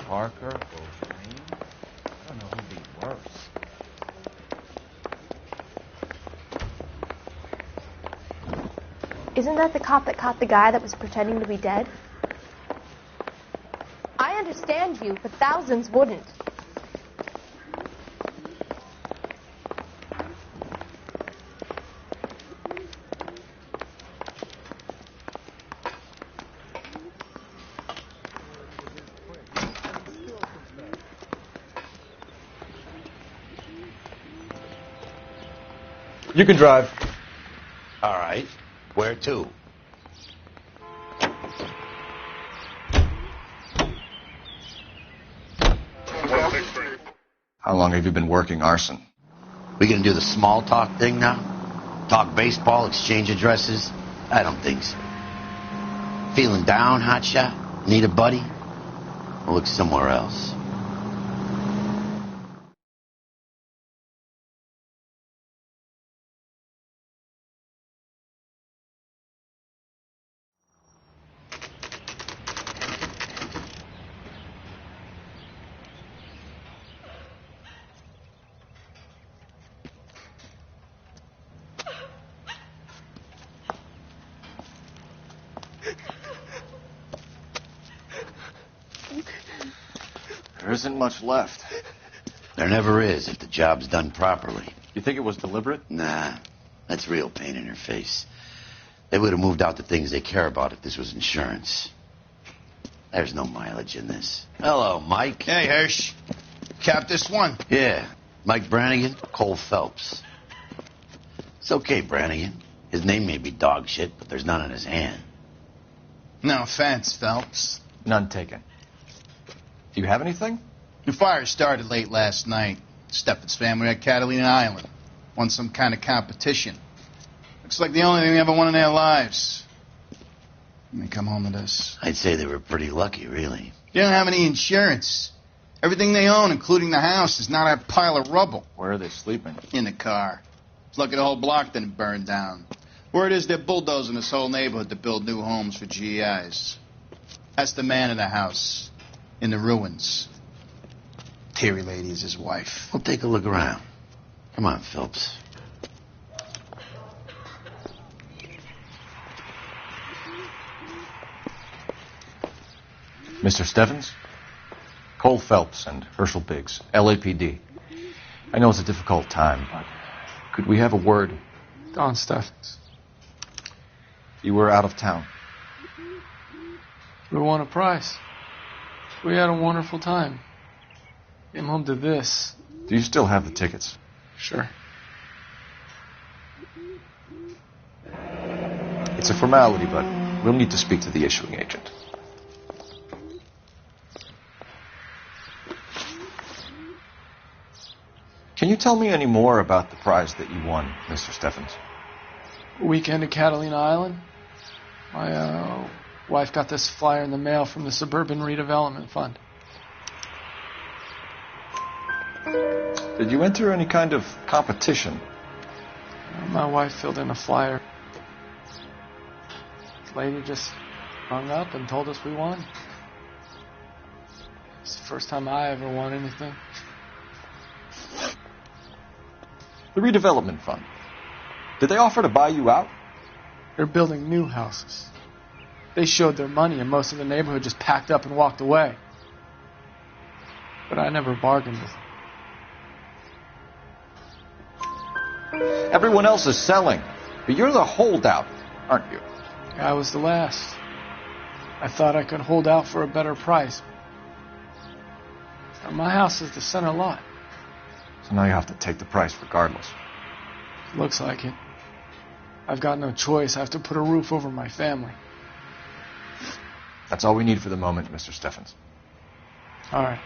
Parker or Wayne. I don't know who'd be worse. Isn't that the cop that caught the guy that was pretending to be dead? I understand you, but thousands wouldn't. You can drive. All right. Where to? How long have you been working arson? We gonna do the small talk thing now? Talk baseball, exchange addresses? I don't think so. Feeling down, hotshot? Need a buddy? We'll look somewhere else. There isn't much left. There never is if the job's done properly. You think it was deliberate? Nah, that's real pain in her face. They would have moved out the things they care about if this was insurance. There's no mileage in this. Hello, Mike. Hey, Hirsch. Cap this one. Yeah, Mike Brannigan, Cole Phelps. It's okay, Brannigan. His name may be dog shit, but there's none in his hand. No offense, Phelps. None taken. Do you have anything? The fire started late last night. Steffen's family at Catalina Island. Won some kind of competition. Looks like the only thing they ever won in their lives. And they come home to this. I'd say they were pretty lucky, really. They don't have any insurance. Everything they own, including the house, is not a pile of rubble. Where are they sleeping? In the car. It's lucky the whole block didn't burn down. Word is they're bulldozing this whole neighborhood to build new homes for GIs. That's the man in the house. In the ruins. Terry lady is his wife. We'll take a look around. Come on, Phelps. Mr. Stevens? Cole Phelps and Herschel Biggs, LAPD. I know it's a difficult time, but could we have a word? Don Steffens. You were out of town. We won a prize. We had a wonderful time. Came home to this. Do you still have the tickets? Sure. It's a formality, but we'll need to speak to the issuing agent. Can you tell me any more about the prize that you won, Mr. Steffens? Weekend at Catalina Island. My wife got this flyer in the mail from the Suburban Redevelopment Fund. Did you enter any kind of competition? My wife filled in a flyer. This lady just hung up and told us we won. It's the first time I ever won anything. The redevelopment fund. Did they offer to buy you out? They're building new houses. They showed their money and most of the neighborhood just packed up and walked away. But I never bargained with them. Everyone else is selling, but you're the holdout, aren't you? I was the last. I thought I could hold out for a better price. Now, my house is the center lot. So now you have to take the price regardless. Looks like it. I've got no choice. I have to put a roof over my family. That's all we need for the moment, Mr. Steffens. All right.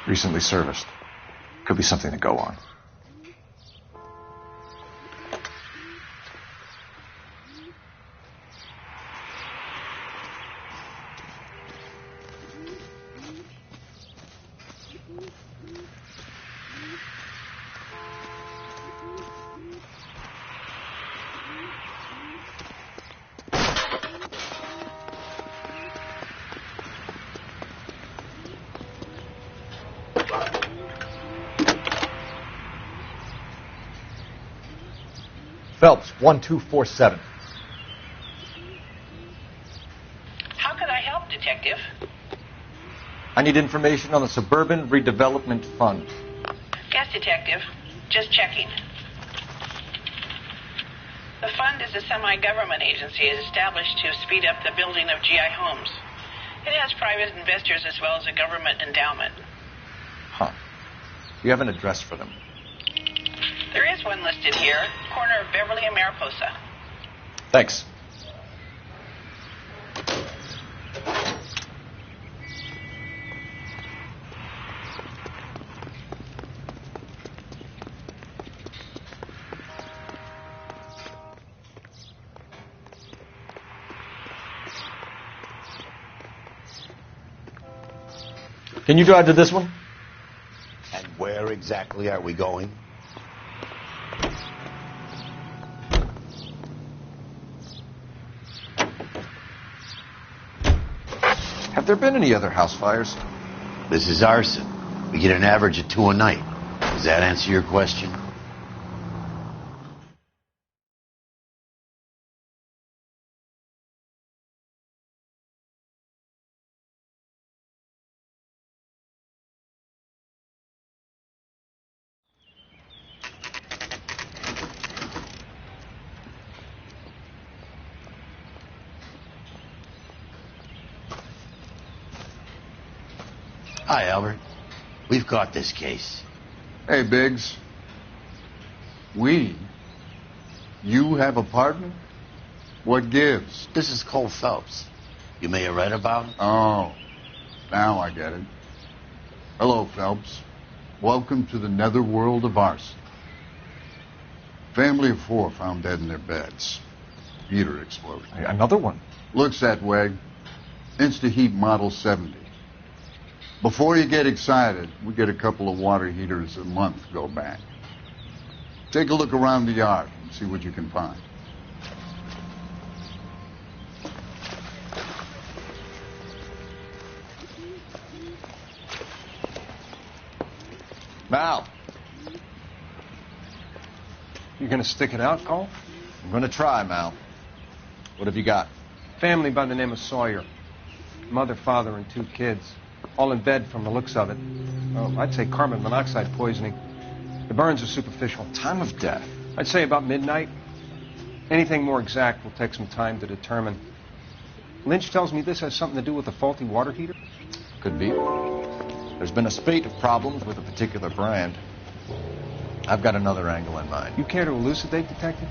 Recently serviced. Could be something to go on. Phelps, 1247. How can I help, Detective? I need information on the Suburban Redevelopment Fund. Yes, Detective. Just checking. The fund is a semi-government agency established to speed up the building of GI homes. It has private investors as well as a government endowment. Huh. Do you have an address for them? There is one listed here, corner of Beverly and Mariposa. Thanks. Can you drive to this one? And where exactly are we going? Have there been any other house fires? This is Arson. We get an average of 2 a night. Does that answer your question? Hi, Albert. We've got this case. Hey, Biggs. We? You have a partner? What gives? This is Cole Phelps. You may have read about him. Oh, now I get it. Hello, Phelps. Welcome to the netherworld of Arson. Family of 4 found dead in their beds. Heater explosion. Hey, another one. Looks that way. Insta-heat Model 70. Before you get excited, we get a couple of water heaters a month go back. Take a look around the yard and see what you can find. Mal. You gonna stick it out, Cole? I'm gonna try, Mal. What have you got? Family by the name of Sawyer. Mother, father, and 2 kids. All in bed from the looks of it. Well, I'd say carbon monoxide poisoning. The burns are superficial. Time of death. I'd say about midnight. Anything more exact will take some time to determine. Lynch tells me this has something to do with a faulty water heater. Could be. There's been a spate of problems with a particular brand. I've got another angle in mind. You care to elucidate, Detective?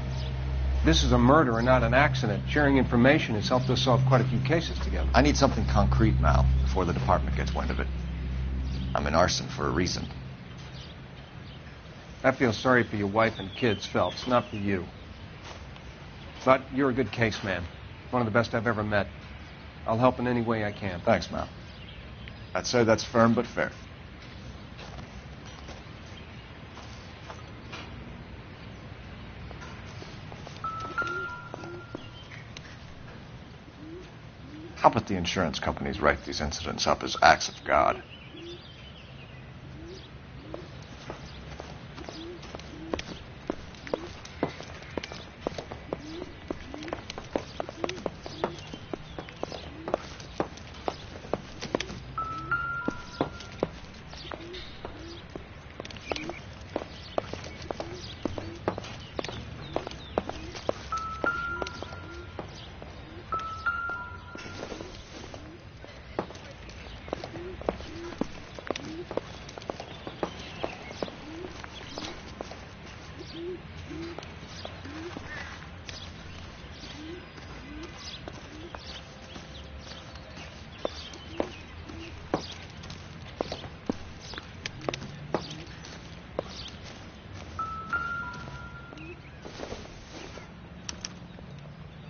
This is a murder and not an accident. Sharing information has helped us solve quite a few cases together. I need something concrete, Mal, before the department gets wind of it. I'm in Arson for a reason. I feel sorry for your wife and kids, Phelps, not for you. But you're a good case man. One of the best I've ever met. I'll help in any way I can. Thanks, Mal. I'd say that's firm but fair. How about the insurance companies write these incidents up as acts of God?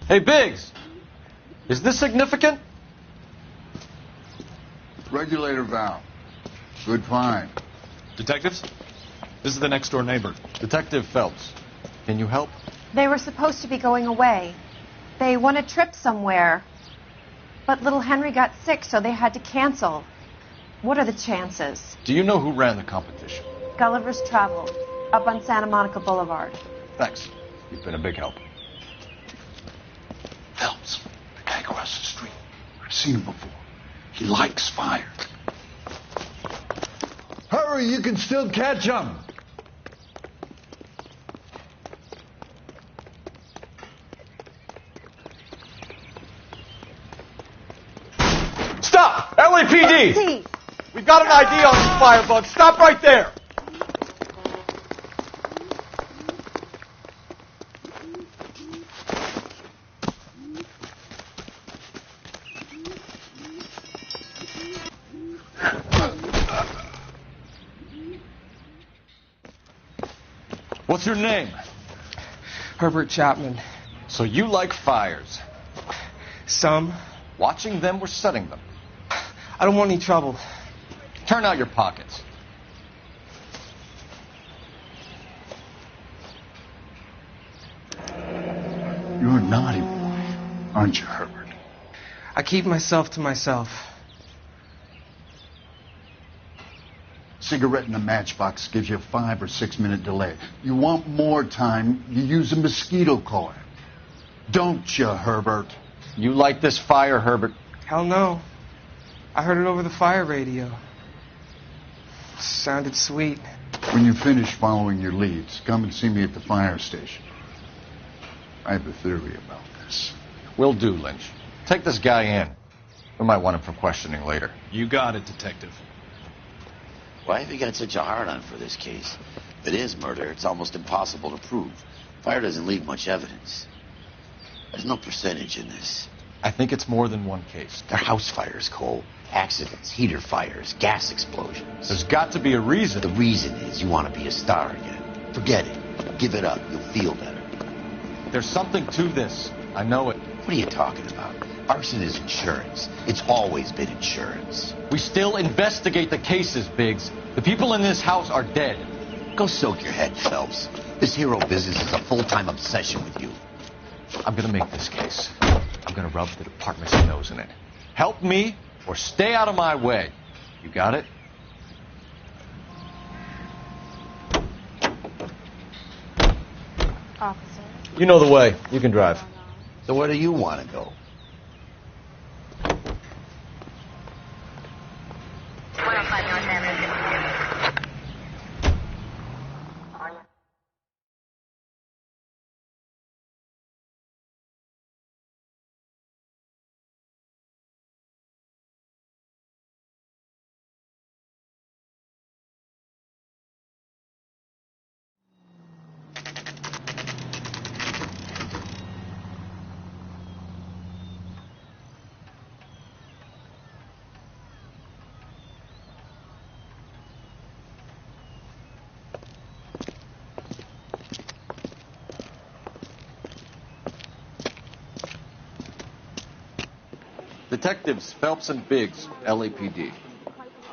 Hey, Biggs! Is this significant? Regulator valve. Good find. Detectives? This is the next door neighbor. Detective Phelps. Can you help? They were supposed to be going away. They won a trip somewhere. But little Henry got sick, so they had to cancel. What are the chances? Do you know who ran the competition? Gulliver's Travel, up on Santa Monica Boulevard. Thanks. You've been a big help. Phelps, the guy across the street. I've seen him before. He likes fire. Hurry, you can still catch him. Stop! LAPD! See. We've got an ID on these firebugs. Stop right there! What's your name? Herbert Chapman. So you like fires. Some. Watching them or setting them? I don't want any trouble. Turn out your pockets. You're a naughty boy, aren't you, Herbert? I keep myself to myself. Cigarette in a matchbox gives you a 5 or 6 minute delay. You want more time, you use a mosquito coil. Don't you, Herbert? You like this fire, Herbert? Hell no. I heard it over the fire radio. Sounded sweet. When you finish following your leads, come and see me at the fire station. I have a theory about this. Will do, Lynch. Take this guy in. We might want him for questioning later. You got it, Detective. Why have you got such a hard-on for this case? If it is murder, it's almost impossible to prove. Fire doesn't leave much evidence. There's no percentage in this. I think it's more than one case. They're house fires, Cole. Accidents, heater fires, gas explosions. There's got to be a reason. The reason is you want to be a star again. Forget it. Give it up. You'll feel better. There's something to this. I know it. What are you talking about? Arson is insurance. It's always been insurance. We still investigate the cases, Biggs. The people in this house are dead. Go soak your head, Phelps. This hero business is a full-time obsession with you. I'm going to make this case. I'm going to rub the department's nose in it. Help me or stay out of my way. You got it? Officer. You know the way. You can drive. So where do you want to go? Detectives Phelps and Biggs, LAPD.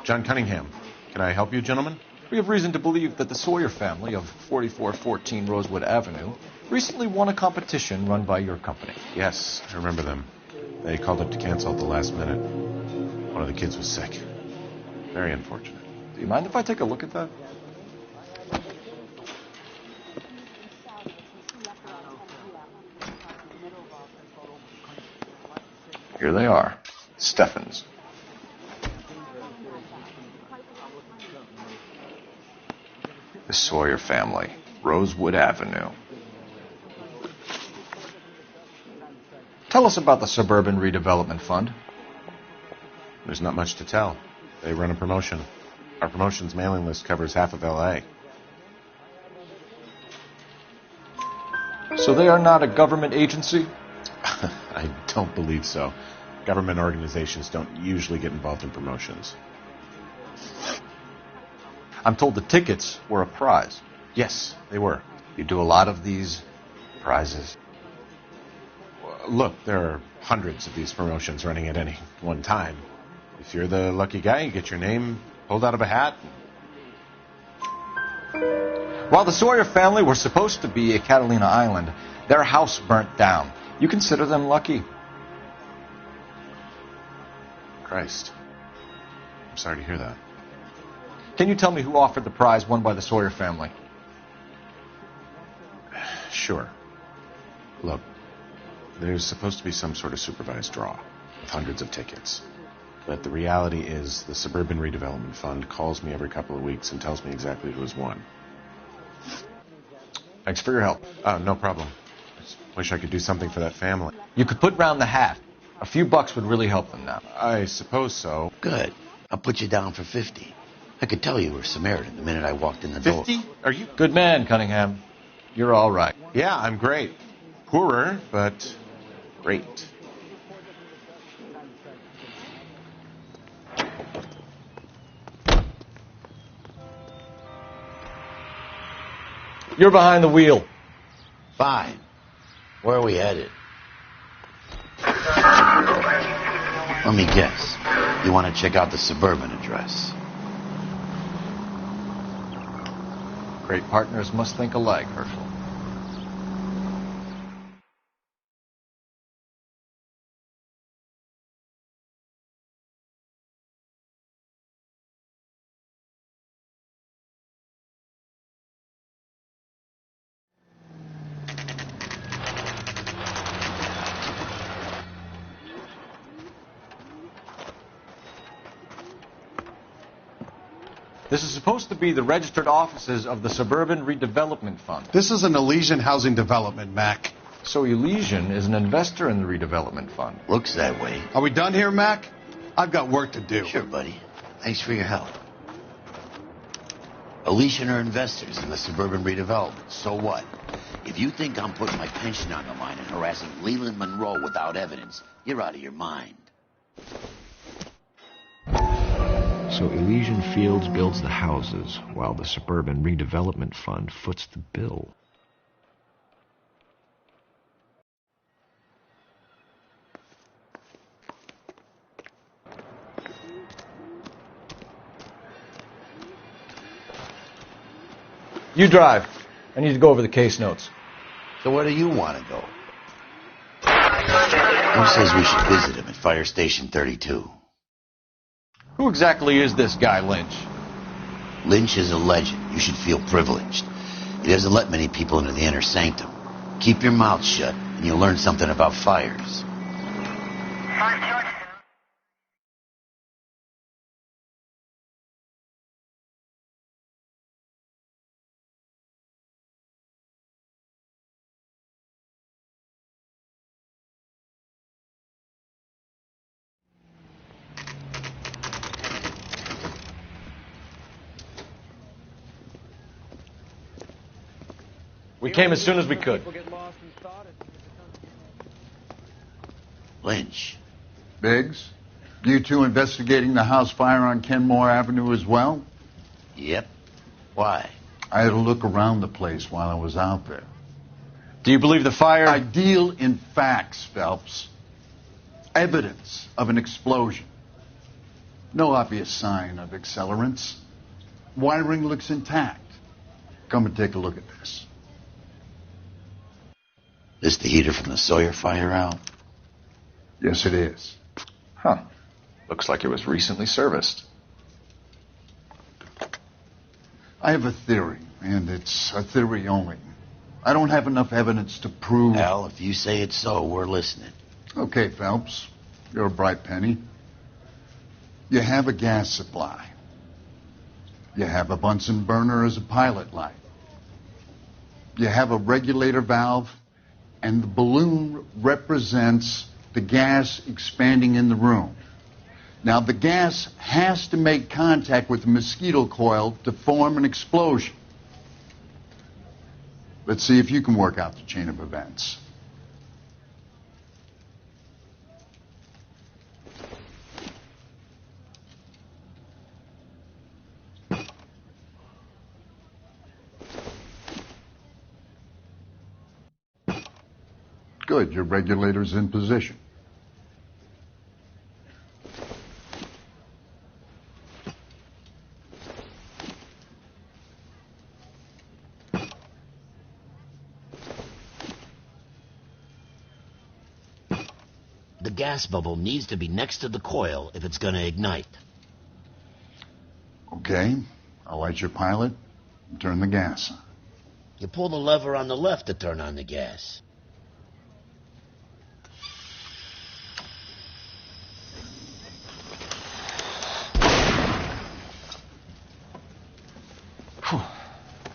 John Cunningham. Can I help you, gentlemen? We have reason to believe that the Sawyer family of 4414 Rosewood Avenue recently won a competition run by your company. Yes, I remember them. They called up to cancel at the last minute. One of the kids was sick. Very unfortunate. Do you mind if I take a look at that? Here they are. Steffens. The Sawyer family. Rosewood Avenue. Tell us about the Suburban Redevelopment Fund. There's not much to tell. They run a promotion. Our promotion's mailing list covers half of L.A. So they are not a government agency? I don't believe so. Government organizations don't usually get involved in promotions. I'm told the tickets were a prize. Yes, they were. You do a lot of these prizes. Look, there are hundreds of these promotions running at any one time. If you're the lucky guy, you get your name pulled out of a hat. While the Sawyer family were supposed to be at Catalina Island, their house burnt down. You consider them lucky? Christ. I'm sorry to hear that. Can you tell me who offered the prize won by the Sawyer family? Sure. Look, there's supposed to be some sort of supervised draw with hundreds of tickets. But the reality is the Suburban Redevelopment Fund calls me every couple of weeks and tells me exactly who has won. Thanks for your help. No problem. Just wish I could do something for that family. You could put round the hat. A few bucks would really help them now. I suppose so. Good. I'll put you down for 50. I could tell you were Samaritan the minute I walked in the door. 50? Are you... Good man, Cunningham. You're all right. Yeah, I'm great. Poorer, but great. You're behind the wheel. Fine. Where are we headed? Let me guess. You want to check out the Suburban address? Great partners must think alike, Herschel. This is supposed to be the registered offices of the Suburban Redevelopment Fund. This is an Elysian housing development, Mac. So Elysian is an investor in the redevelopment fund. Looks that way. Are we done here, Mac? I've got work to do. Sure, buddy. Thanks for your help. Elysian are investors in the Suburban Redevelopment. So what? If you think I'm putting my pension on the line and harassing Leland Monroe without evidence, you're out of your mind. So Elysian Fields builds the houses, while the Suburban Redevelopment Fund foots the bill. You drive. I need to go over the case notes. So where do you want to go? Who says we should visit him at Fire Station 32? Who exactly is this guy, Lynch? Lynch is a legend. You should feel privileged. He doesn't let many people into the inner sanctum. Keep your mouth shut, and you'll learn something about fires. We came as soon as we could. Lynch. Biggs, you two investigating the house fire on Kenmore Avenue as well? Yep. Why? I had a look around the place while I was out there. Do you believe the fire... I deal in facts, Phelps. Evidence of an explosion. No obvious sign of accelerants. Wiring looks intact. Come and take a look at this. Is the heater from the Sawyer fire out? Yes, it is. Huh. Looks like it was recently serviced. I have a theory, and it's a theory only. I don't have enough evidence to prove... Al, if you say it's so, we're listening. Okay, Phelps. You're a bright penny. You have a gas supply. You have a Bunsen burner as a pilot light. You have a regulator valve, and the balloon represents the gas expanding in the room. Now, the gas has to make contact with the mosquito coil to form an explosion. Let's see if you can work out the chain of events. Good, your regulator's in position. The gas bubble needs to be next to the coil if it's going to ignite. Okay, I'll light your pilot and turn the gas on. You pull the lever on the left to turn on the gas.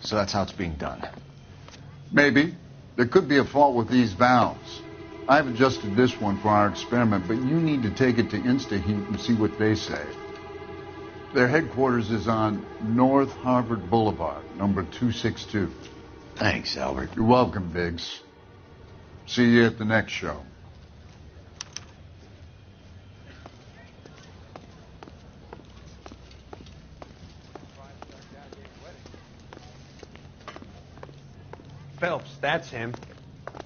So that's how it's being done. Maybe. There could be a fault with these valves. I've adjusted this one for our experiment, but you need to take it to InstaHeat and see what they say. Their headquarters is on North Harvard Boulevard, number 262. Thanks, Albert. You're welcome, Biggs. See you at the next show. Phelps, that's him.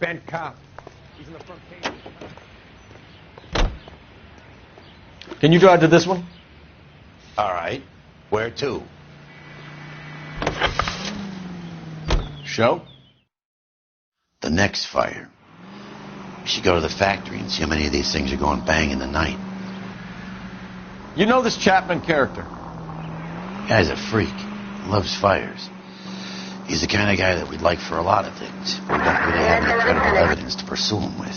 Bent cop. He's in the front page. Can you drive to this one? All right. Where to? Show? The next fire. We should go to the factory and see how many of these things are going bang in the night. You know this Chapman character? Guy's a freak. Loves fires. He's the kind of guy that we'd like for a lot of things. We don't really have any credible evidence to pursue him with.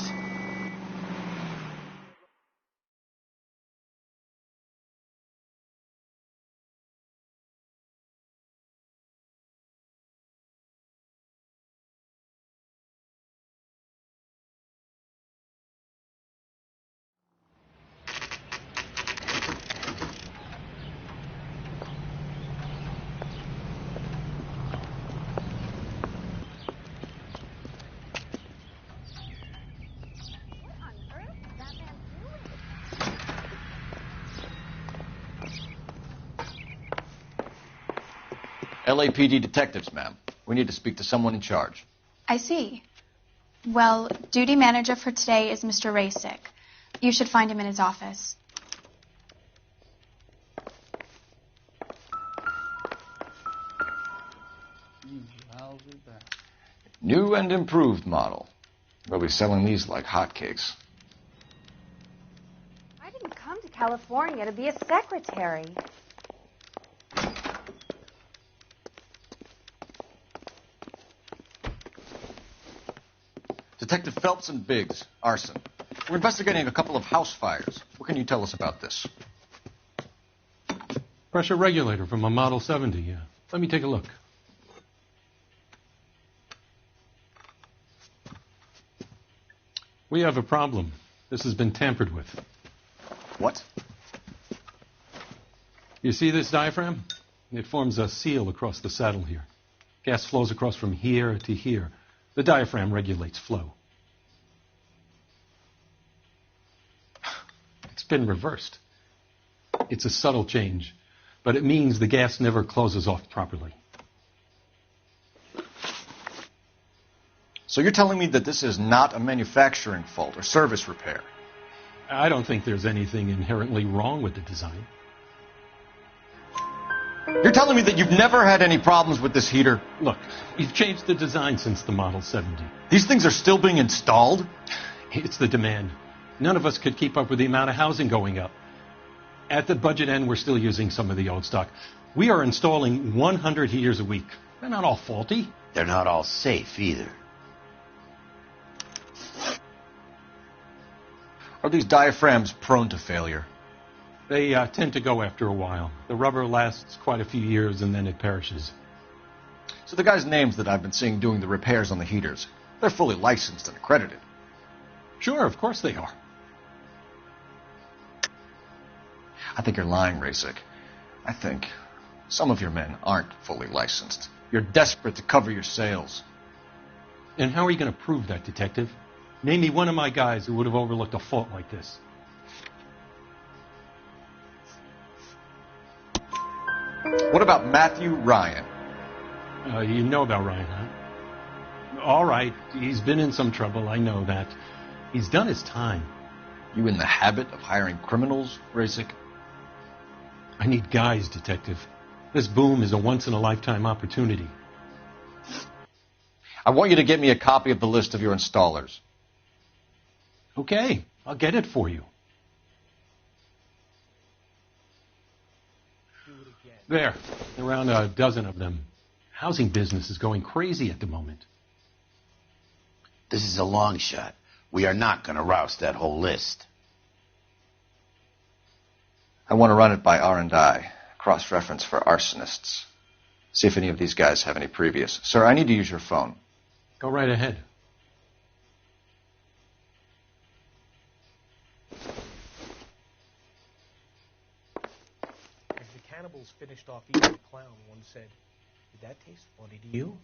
LAPD detectives, ma'am. We need to speak to someone in charge. I see. Well, duty manager for today is Mr. Rasick. You should find him in his office. New and improved model. They'll be selling these like hotcakes. I didn't come to California to be a secretary. Detective Phelps and Biggs, Arson. We're investigating a couple of house fires. What can you tell us about this? Pressure regulator from a Model 70, yeah. Let me take a look. We have a problem. This has been tampered with. What? You see this diaphragm? It forms a seal across the saddle here. Gas flows across from here to here. The diaphragm regulates flow. It's been reversed. It's a subtle change, but it means the gas never closes off properly. So you're telling me that this is not a manufacturing fault or service repair? I don't think there's anything inherently wrong with the design. You're telling me that you've never had any problems with this heater? Look, we've changed the design since the Model 70. These things are still being installed? It's the demand. None of us could keep up with the amount of housing going up. At the budget end, we're still using some of the old stock. We are installing 100 heaters a week. They're not all faulty. They're not all safe either. Are these diaphragms prone to failure? They tend to go after a while. The rubber lasts quite a few years and then it perishes. So the guys' names that I've been seeing doing the repairs on the heaters, they're fully licensed and accredited. Sure, of course they are. I think you're lying, Rasick. I think some of your men aren't fully licensed. You're desperate to cover your sales. And how are you going to prove that, Detective? Name me one of my guys who would have overlooked a fault like this. What about Matthew Ryan? You know about Ryan, huh? All right, he's been in some trouble, I know that. He's done his time. You in the habit of hiring criminals, Rasick? I need guys, Detective. This boom is a once-in-a-lifetime opportunity. I want you to get me a copy of the list of your installers. Okay, I'll get it for you. There, around a dozen of them. Housing business is going crazy at the moment. This is a long shot. We are not going to roust that whole list. I want to run it by R&I, cross-reference for arsonists. See if any of these guys have any previous. Sir, I need to use your phone. Go right ahead. As the cannibals finished off eating the clown, one said, "Did that taste funny to you?"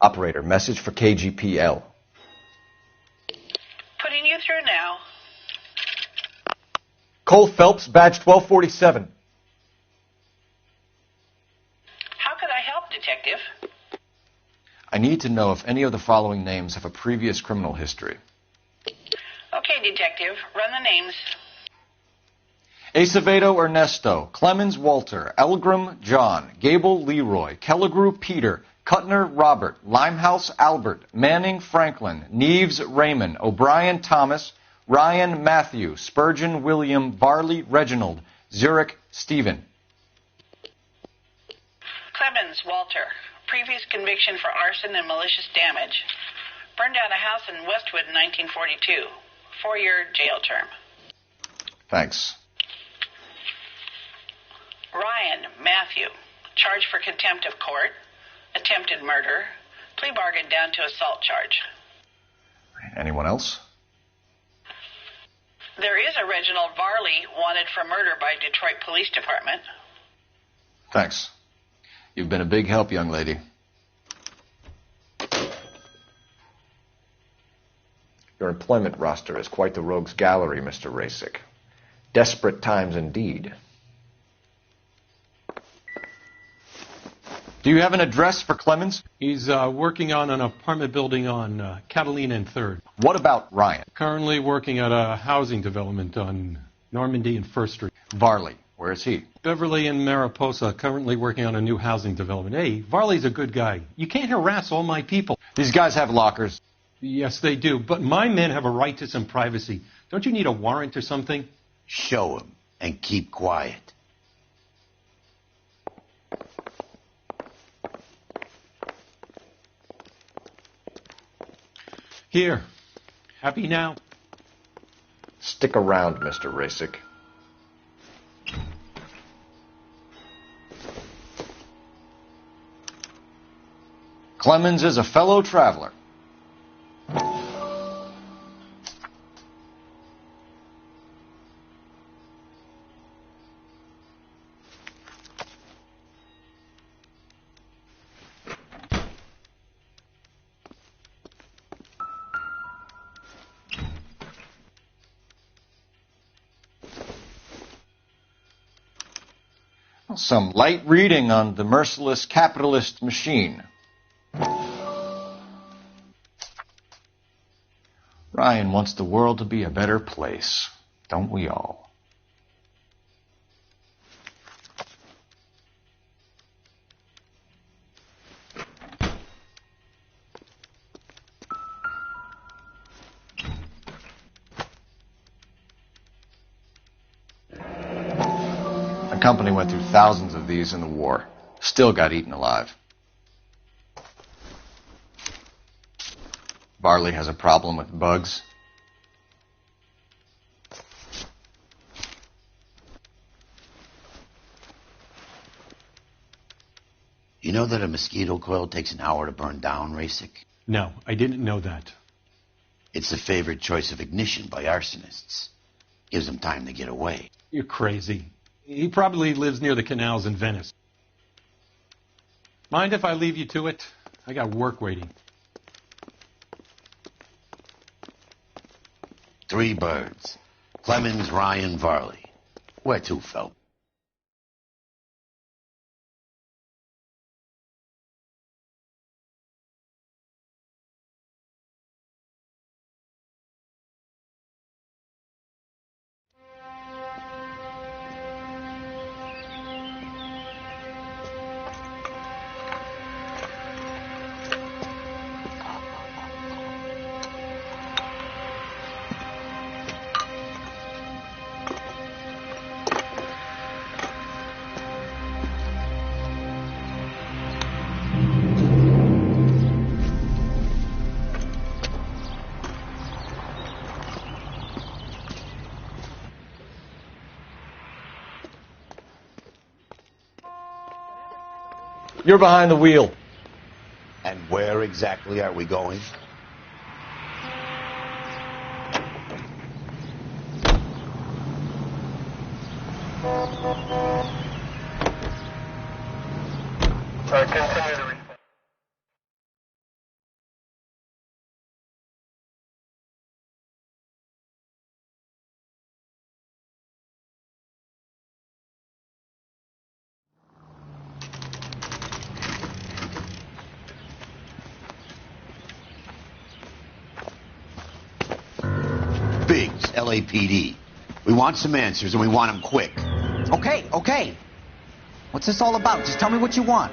Operator, message for KGPL. Putting you through now. Cole Phelps, badge 1247. How could I help, Detective? I need to know if any of the following names have a previous criminal history. Okay, Detective. Run the names. Acevedo Ernesto, Clemens Walter, Elgram John, Gable Leroy, Kelligrew Peter, Cutner Robert, Limehouse Albert, Manning Franklin, Neves Raymond, O'Brien Thomas, Ryan Matthew, Spurgeon William, Varley Reginald, Zurich Stephen. Clemens Walter. Previous conviction for arson and malicious damage. Burned down a house in Westwood in 1942. 4-year jail term. Thanks. Ryan Matthew. Charged for contempt of court. Attempted murder. Plea bargain down to assault charge. Anyone else? There is a Reginald Varley wanted for murder by Detroit Police Department. Thanks. You've been a big help, young lady. Your employment roster is quite the rogues gallery, Mr. Rasick. Desperate times indeed. Do you have an address for Clemens? He's working on an apartment building on Catalina and 3rd. What about Ryan? Currently working at a housing development on Normandy and 1st Street. Varley, where is he? Beverly and Mariposa, currently working on a new housing development. Hey, Varley's a good guy. You can't harass all my people. These guys have lockers. Yes, they do, but my men have a right to some privacy. Don't you need a warrant or something? Show him and keep quiet. Here. Happy now? Stick around, Mr. Rasick. Clemens is a fellow traveler. Some light reading on the merciless capitalist machine. Ryan wants the world to be a better place, don't we all? The company went through thousands of these in the war. Still got eaten alive. Varley has a problem with bugs. You know that a mosquito coil takes an hour to burn down, Rasick? No, I didn't know that. It's the favorite choice of ignition by arsonists. Gives them time to get away. You're crazy. He probably lives near the canals in Venice. Mind if I leave you to it? I got work waiting. 3 birds. Clemens, Ryan, Varley. Where to, Phelps? You're behind the wheel. And where exactly are we going? Continue to respond. Biggs, LAPD. We want some answers, and we want them quick. Okay. What's this all about? Just tell me what you want.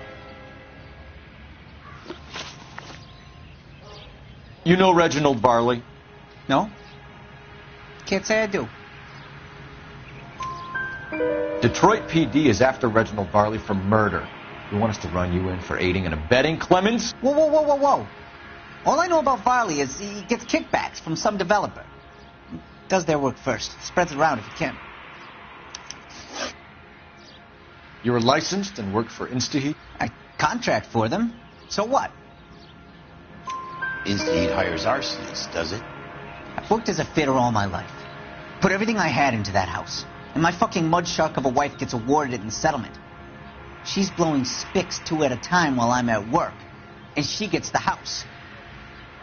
You know Reginald Varley? No? Can't say I do. Detroit PD is after Reginald Varley for murder. You want us to run you in for aiding and abetting, Clemens? Whoa. All I know about Varley is he gets kickbacks from some developer. Does their work first. Spreads it around if he can. You were licensed and worked for InstaHeat? I contract for them. So what? InstaHeat hires arsonists, does it? I've worked as a fitter all my life. Put everything I had into that house. And my fucking mudshark of a wife gets awarded it in settlement. She's blowing spics 2 at a time while I'm at work. And she gets the house.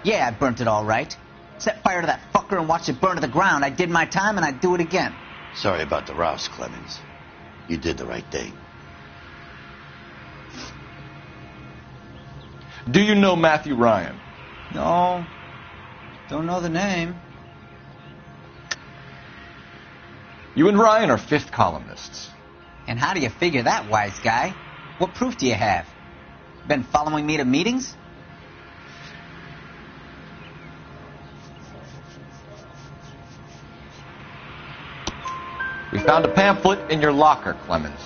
Yeah, I burnt it all right. Set fire to that fucker and watched it burn to the ground. I did my time and I'd do it again. Sorry about the rouse, Clemens. You did the right thing. Do you know Matthew Ryan? No. Don't know the name. You and Ryan are fifth columnists. And how do you figure that, wise guy? What proof do you have? Been following me to meetings? We found a pamphlet in your locker, Clemens.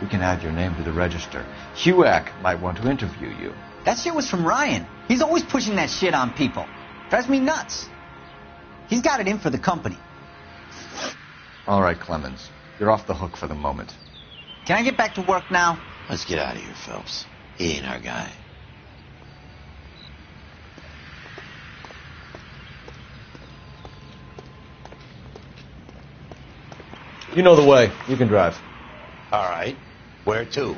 We can add your name to the register. HUAC might want to interview you. That shit was from Ryan. He's always pushing that shit on people. Drives me nuts. He's got it in for the company. All right, Clemens. You're off the hook for the moment. Can I get back to work now? Let's get out of here, Phelps. He ain't our guy. You know the way. You can drive. All right. Where to?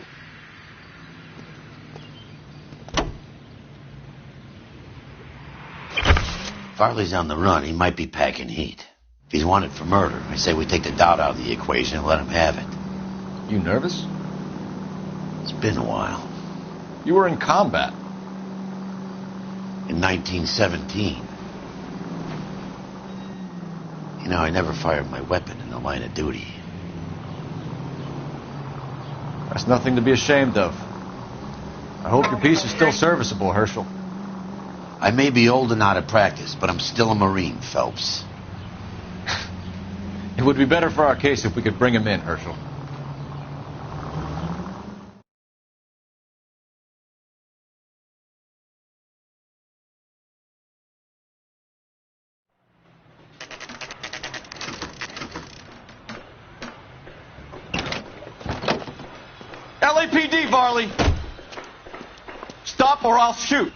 Farley's on the run. He might be packing heat. If he's wanted for murder, I say we take the doubt out of the equation and let him have it. You nervous? It's been a while. You were in combat. In 1917. You know, I never fired my weapon in the line of duty. That's nothing to be ashamed of. I hope your piece is still serviceable, Herschel. I may be old and out of practice, but I'm still a Marine, Phelps. It would be better for our case if we could bring him in, Herschel. LAPD, Varley! Stop or I'll shoot!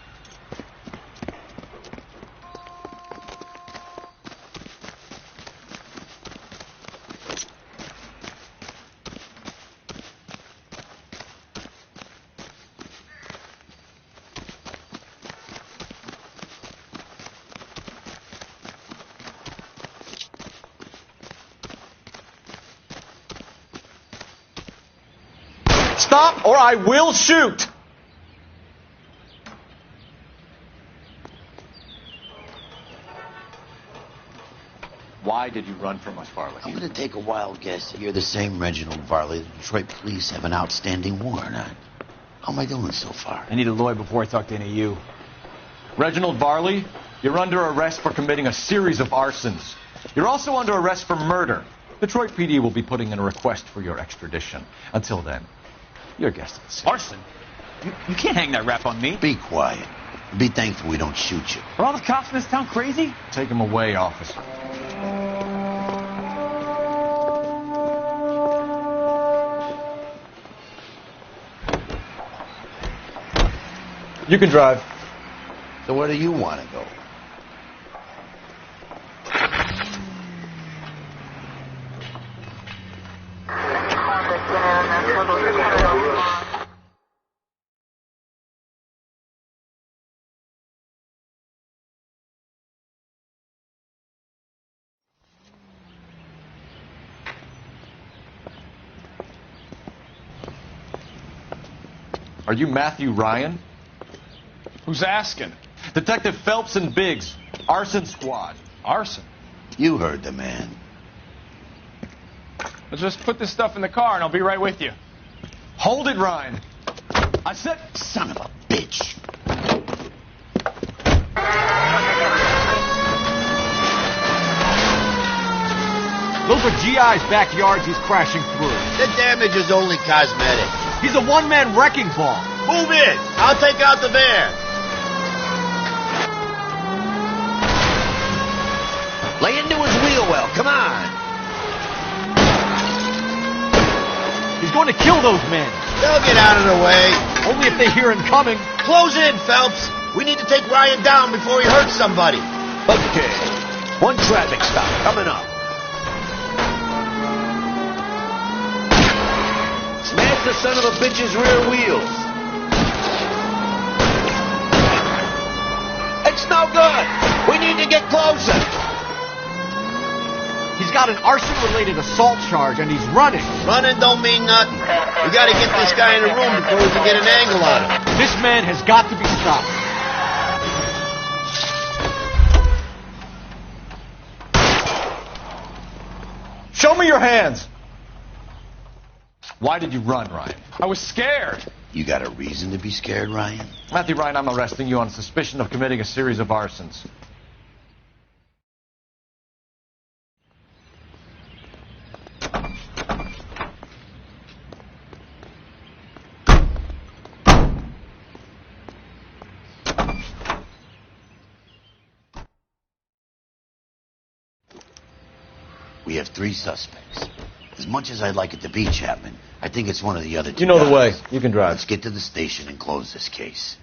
Stop or I will shoot! Why did you run from us, Varley? I'm going to take a wild guess that you're the same Reginald Varley the Detroit police have an outstanding warrant on. How am I doing so far? I need a lawyer before I talk to any of you. Reginald Varley, you're under arrest for committing a series of arsons. You're also under arrest for murder. Detroit PD will be putting in a request for your extradition. Until then, you're guest of the scene. Arson? You can't hang that rap on me. Be quiet. Be thankful we don't shoot you. Are all the cops in this town crazy? Take him away, officer. You can drive. So where do you want to go? Are you Matthew Ryan? Who's asking? Detective Phelps and Biggs. Arson squad. Arson? You heard the man. Let's just put this stuff in the car and I'll be right with you. Hold it, Ryan. I said, son of a bitch. Those are GI's backyards he's crashing through. The damage is only cosmetic. He's a one-man wrecking ball. Move in. I'll take out the van. Lay into his wheel well. Come on. He's going to kill those men. They'll get out of the way. Only if they hear him coming. Close in, Phelps. We need to take Ryan down before he hurts somebody. Okay. One traffic stop coming up. Smash the son of a bitch's rear wheels. It's no good. We need to get closer. He's got an arson-related assault charge, and he's running. Running don't mean nothing. We got to get this guy in the room before we can get an angle on him. This man has got to be stopped. Show me your hands. Why did you run, Ryan? I was scared. You got a reason to be scared, Ryan? Matthew Ryan, I'm arresting you on suspicion of committing a series of arsons. We have 3 suspects. As much as I'd like it to be Chapman, I think it's one of the other 2 You know guys. the way. You can drive. Let's get to the station and close this case.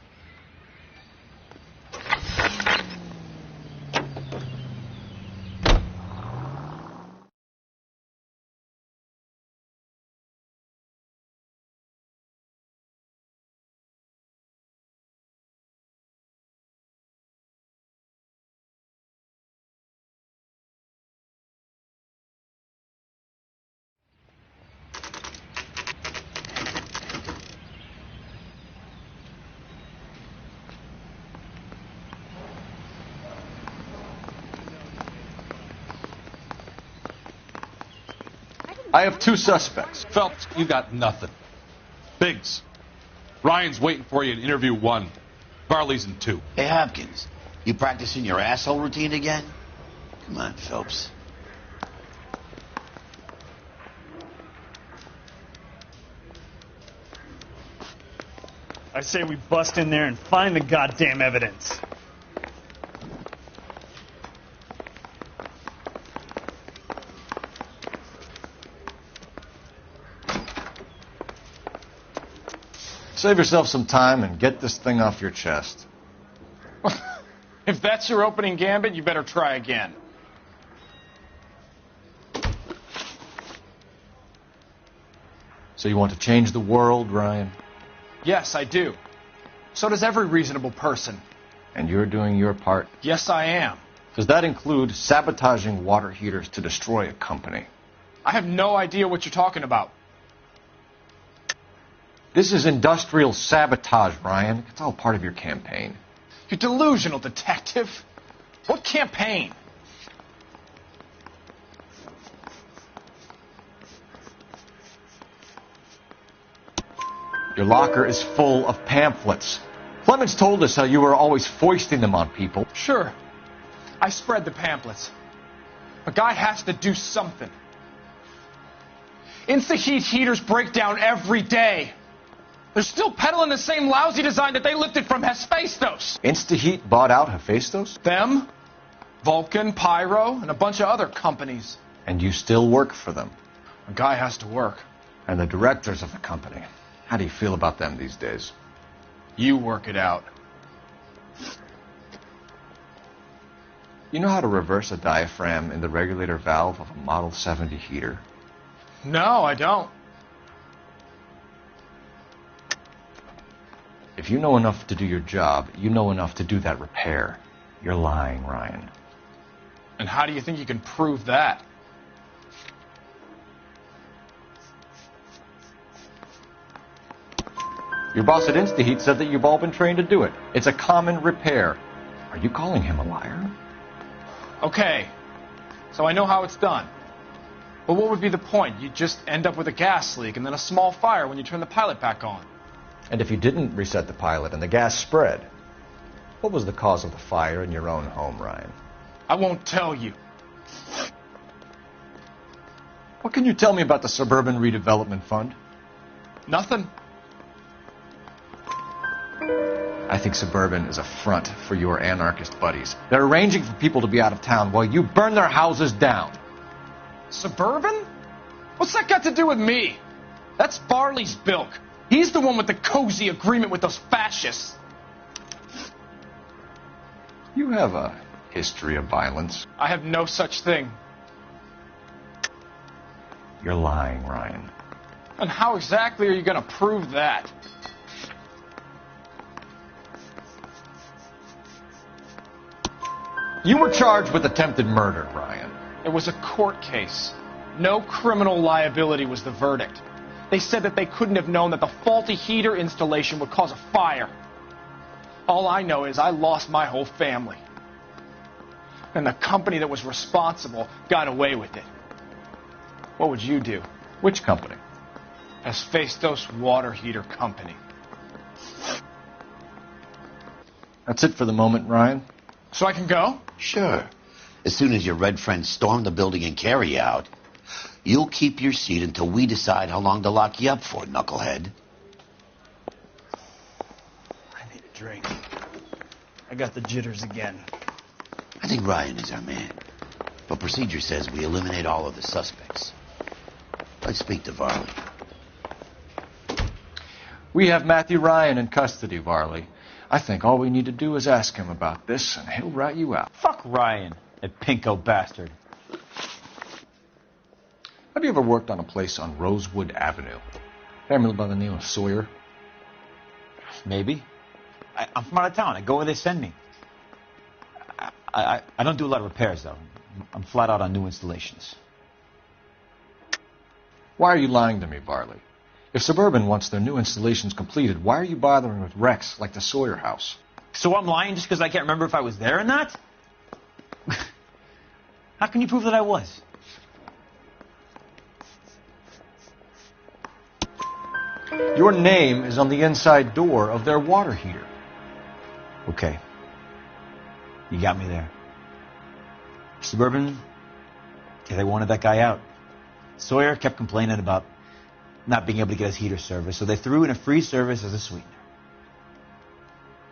I have 2 suspects. Phelps, you got nothing. Biggs, Ryan's waiting for you in interview 1. Varley's in 2. Hey, Hopkins, you practicing your asshole routine again? Come on, Phelps. I say we bust in there and find the goddamn evidence. Save yourself some time and get this thing off your chest. If that's your opening gambit, you better try again. So you want to change the world, Ryan? Yes, I do. So does every reasonable person. And you're doing your part? Yes, I am. Does that include sabotaging water heaters to destroy a company? I have no idea what you're talking about. This is industrial sabotage, Ryan. It's all part of your campaign. You're delusional, detective. What campaign? Your locker is full of pamphlets. Clemens told us how you were always foisting them on people. Sure. I spread the pamphlets. A guy has to do something. Insta-heat heaters break down every day. They're still peddling the same lousy design that they lifted from Hephaestus. Insta-heat bought out Hephaestus? Them, Vulcan, Pyro, and a bunch of other companies. And you still work for them? A guy has to work. And the directors of the company. How do you feel about them these days? You work it out. You know how to reverse a diaphragm in the regulator valve of a Model 70 heater? No, I don't. If you know enough to do your job, you know enough to do that repair. You're lying, Ryan. And how do you think you can prove that? Your boss at InstaHeat said that you've all been trained to do it. It's a common repair. Are you calling him a liar? Okay, so I know how it's done. But what would be the point? You just end up with a gas leak and then a small fire when you turn the pilot back on. And if you didn't reset the pilot and the gas spread, what was the cause of the fire in your own home, Ryan? I won't tell you. What can you tell me about the Suburban Redevelopment Fund? Nothing. I think Suburban is a front for your anarchist buddies. They're arranging for people to be out of town while you burn their houses down. Suburban? What's that got to do with me? That's Varley's bilk. He's the one with the cozy agreement with those fascists. You have a history of violence. I have no such thing. You're lying, Ryan. And how exactly are you going to prove that? You were charged with attempted murder, Ryan. It was a court case. No criminal liability was the verdict. They said that they couldn't have known that the faulty heater installation would cause a fire. All I know is I lost my whole family. And the company that was responsible got away with it. What would you do? Which company? Hephaestus Water Heater Company. That's it for the moment, Ryan. So I can go? Sure. As soon as your red friends storm the building and carry you out, you'll keep your seat until we decide how long to lock you up for, knucklehead. I need a drink. I got the jitters again. I think Ryan is our man. But procedure says we eliminate all of the suspects. Let's speak to Varley. We have Matthew Ryan in custody, Varley. I think all we need to do is ask him about this, and he'll rat you out. Fuck Ryan, that pinko bastard. Have you ever worked on a place on Rosewood Avenue? Family by the name of Sawyer? Maybe. I'm from out of town. I go where they send me. I don't do a lot of repairs, though. I'm flat out on new installations. Why are you lying to me, Varley? If Suburban wants their new installations completed, why are you bothering with wrecks like the Sawyer house? So I'm lying just because I can't remember if I was there or not? How can you prove that I was? Your name is on the inside door of their water heater. Okay. You got me there. Suburban, they wanted that guy out. Sawyer kept complaining about not being able to get his heater service, so they threw in a free service as a sweetener.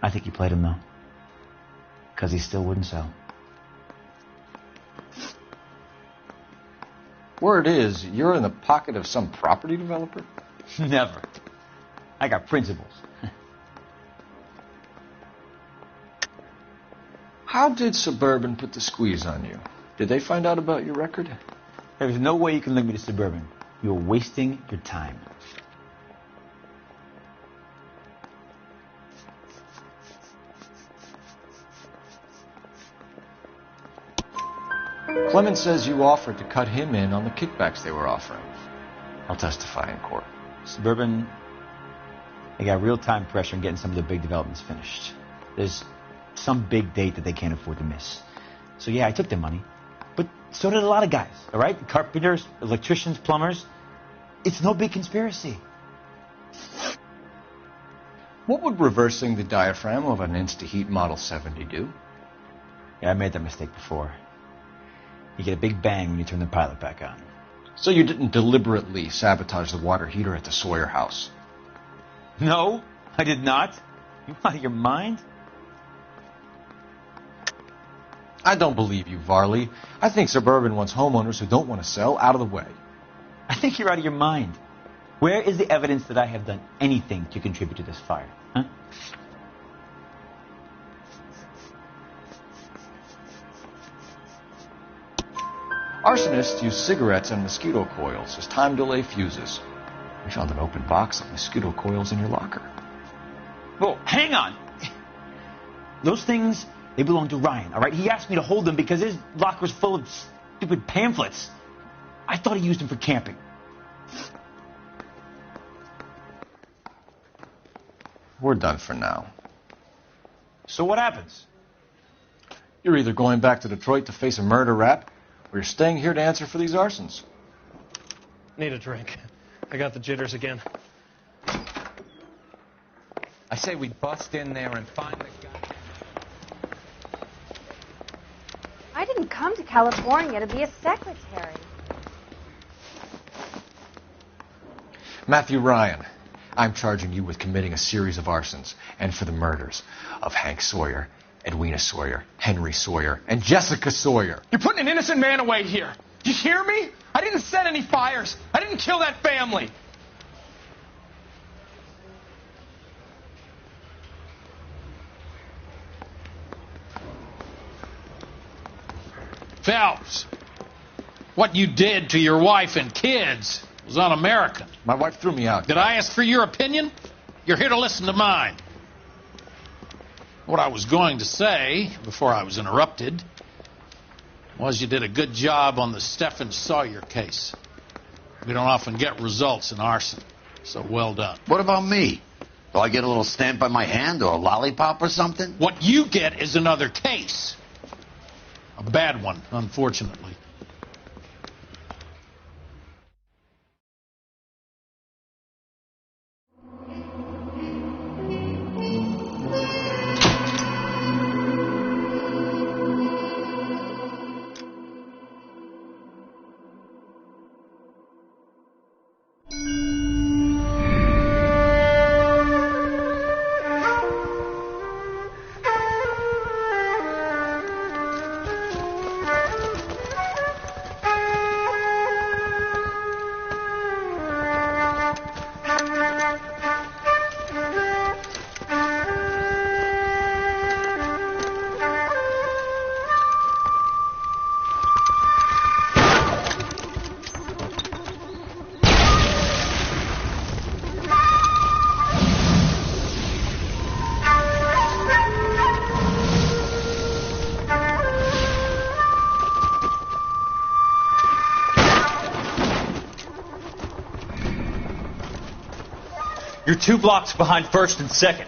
I think he played him, though, because he still wouldn't sell. Word is, you're in the pocket of some property developer? Never. I got principles. How did Suburban put the squeeze on you? Did they find out about your record? There's no way you can link me to Suburban. You're wasting your time. Clemens says you offered to cut him in on the kickbacks they were offering. I'll testify in court. Suburban, they got real-time pressure on getting some of their big developments finished. There's some big date that they can't afford to miss. So yeah, I took their money. But so did a lot of guys, all right? Carpenters, electricians, plumbers. It's no big conspiracy. What would reversing the diaphragm of an InstaHeat Model 70 do? Yeah, I made that mistake before. You get a big bang when you turn the pilot back on. So you didn't deliberately sabotage the water heater at the Sawyer house? No, I did not. You out of your mind? I don't believe you, Varley. I think Suburban wants homeowners who don't want to sell out of the way. I think you're out of your mind. Where is the evidence that I have done anything to contribute to this fire? Huh? Arsonists use cigarettes and mosquito coils as time delay fuses. We found an open box of mosquito coils in your locker. Whoa, hang on. Those things, they belong to Ryan, all right? He asked me to hold them because his locker's full of stupid pamphlets. I thought he used them for camping. We're done for now. So what happens? You're either going back to Detroit to face a murder rap, or you're staying here to answer for these arsons. Need a drink. I got the jitters again. I say we bust in there and find the guy. I didn't come to California to be a secretary. Matthew Ryan, I'm charging you with committing a series of arsons and for the murders of Hank Sawyer, Edwina Sawyer, Henry Sawyer, and Jessica Sawyer. You're putting an innocent man away here. You hear me? I didn't set any fires. I didn't kill that family. Phelps, what you did to your wife and kids was un-American. My wife threw me out. Did I ask for your opinion? You're here to listen to mine. What I was going to say, before I was interrupted, was you did a good job on the Stephen Sawyer case. We don't often get results in arson, so well done. What about me? Do I get a little stamp by my hand or a lollipop or something? What you get is another case. A bad one, unfortunately. You're 2 blocks behind 1st and 2nd.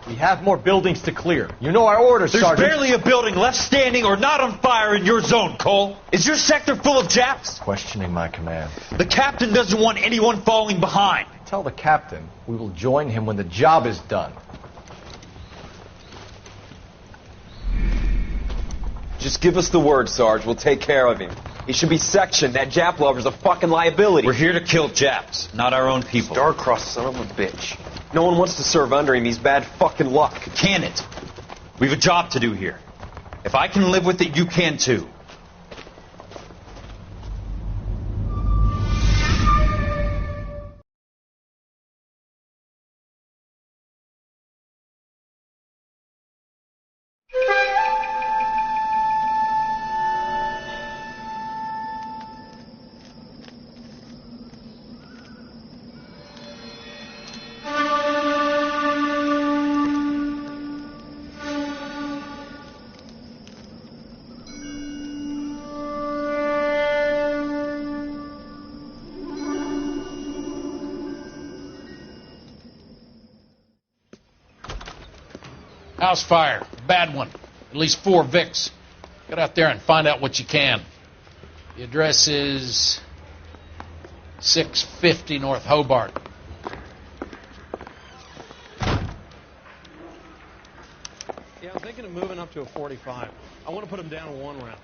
We have more buildings to clear. You know our orders, There's Sergeant. barely a building left standing or not on fire in your zone, Cole. Is your sector full of Japs? Questioning my command. The captain doesn't want anyone falling behind. Tell the captain we will join him when the job is done. Just give us the word, Sarge. We'll take care of him. He should be sectioned. That Jap lover's a fucking liability. We're here to kill Japs, not our own people. Star-crossed son of a bitch. No one wants to serve under him. He's bad fucking luck. Can it? We have a job to do here. If I can live with it, you can too. House fire. Bad one. At least 4 Vicks. Get out there and find out what you can. The address is 650 North Hobart. Yeah, I'm thinking of moving up to a 45. I want to put them down in 1 round.